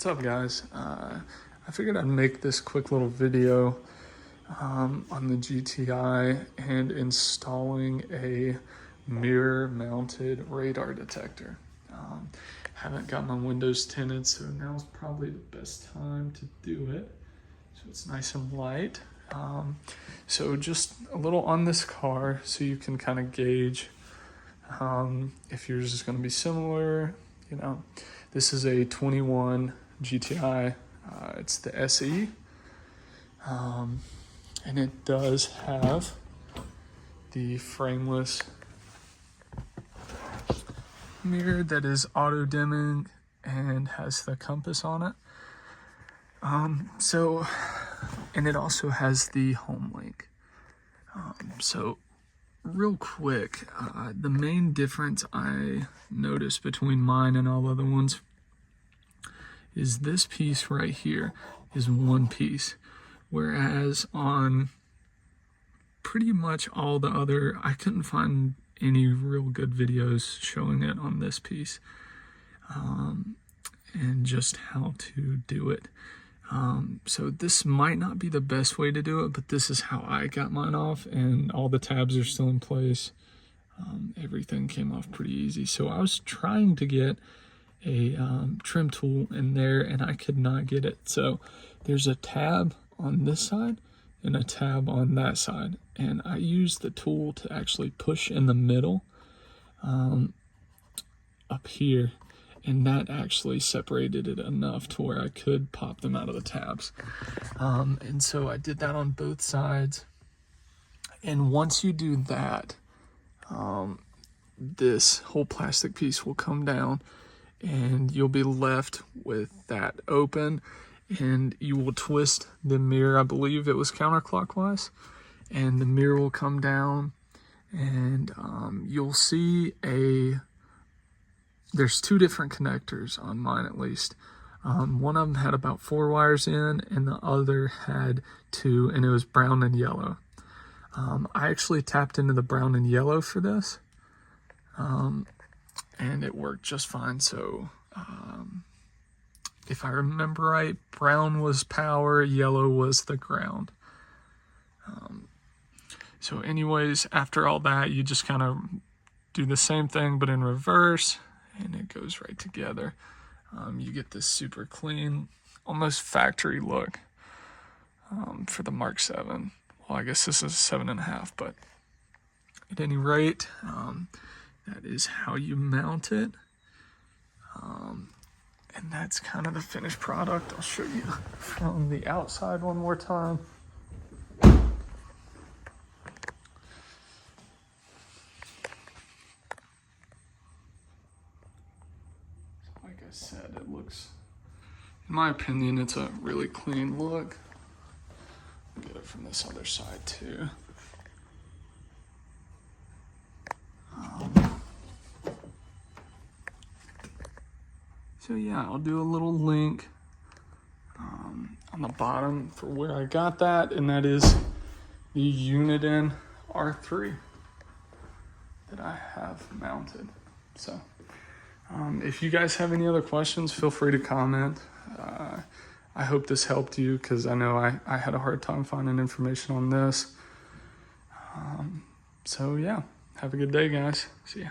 What's up, guys? I figured I'd make this quick little video on the GTI and installing a mirror-mounted radar detector. Haven't got my windows tinted, so now's probably the best time to do it. So it's nice and light. So just a little on this car so you can kind of gauge if yours is going to be similar. You know, this is a 21 GTI. It's the SE. And it does have the frameless mirror that is auto dimming and has the compass on it. And it also has the home link. So real quick, the main difference I noticed between mine and all other ones is this piece right here is one piece, whereas on pretty much all the other, I couldn't find any real good videos showing it on this piece, and just how to do it. So this might not be the best way to do it, but this is how I got mine off, and all the tabs are still in place. Everything came off pretty easy. So I was trying to get a trim tool in there, and I could not get it. So there's a tab on this side and a tab on that side, and I used the tool to actually push in the middle up here, and that actually separated it enough to where I could pop them out of the tabs. And so I did that on both sides. And once you do that, this whole plastic piece will come down and you'll be left with that open, and you will twist the mirror. I believe it was counterclockwise, and the mirror will come down, and you'll see there's two different connectors on mine, at least. One of them had about 4 wires in, and the other had 2, and it was brown and yellow. I actually tapped into the brown and yellow for this, and it worked just fine. So if I remember right, brown was power, yellow was the ground. So anyways, after all that, you just kind of do the same thing but in reverse, and it goes right together. You get this super clean, almost factory look for the Mark 7. Well, I guess this is 7.5, but at any rate, that is how you mount it. And that's kind of the finished product. I'll show you from the outside one more time. Like I said, it looks, in my opinion, it's a really clean look. I'll get it from this other side too. So yeah, I'll do a little link on the bottom for where I got that, and that is the Uniden R3 that I have mounted. So if you guys have any other questions, feel free to comment. I hope this helped you, because I know I had a hard time finding information on this. So yeah, have a good day, guys. See ya.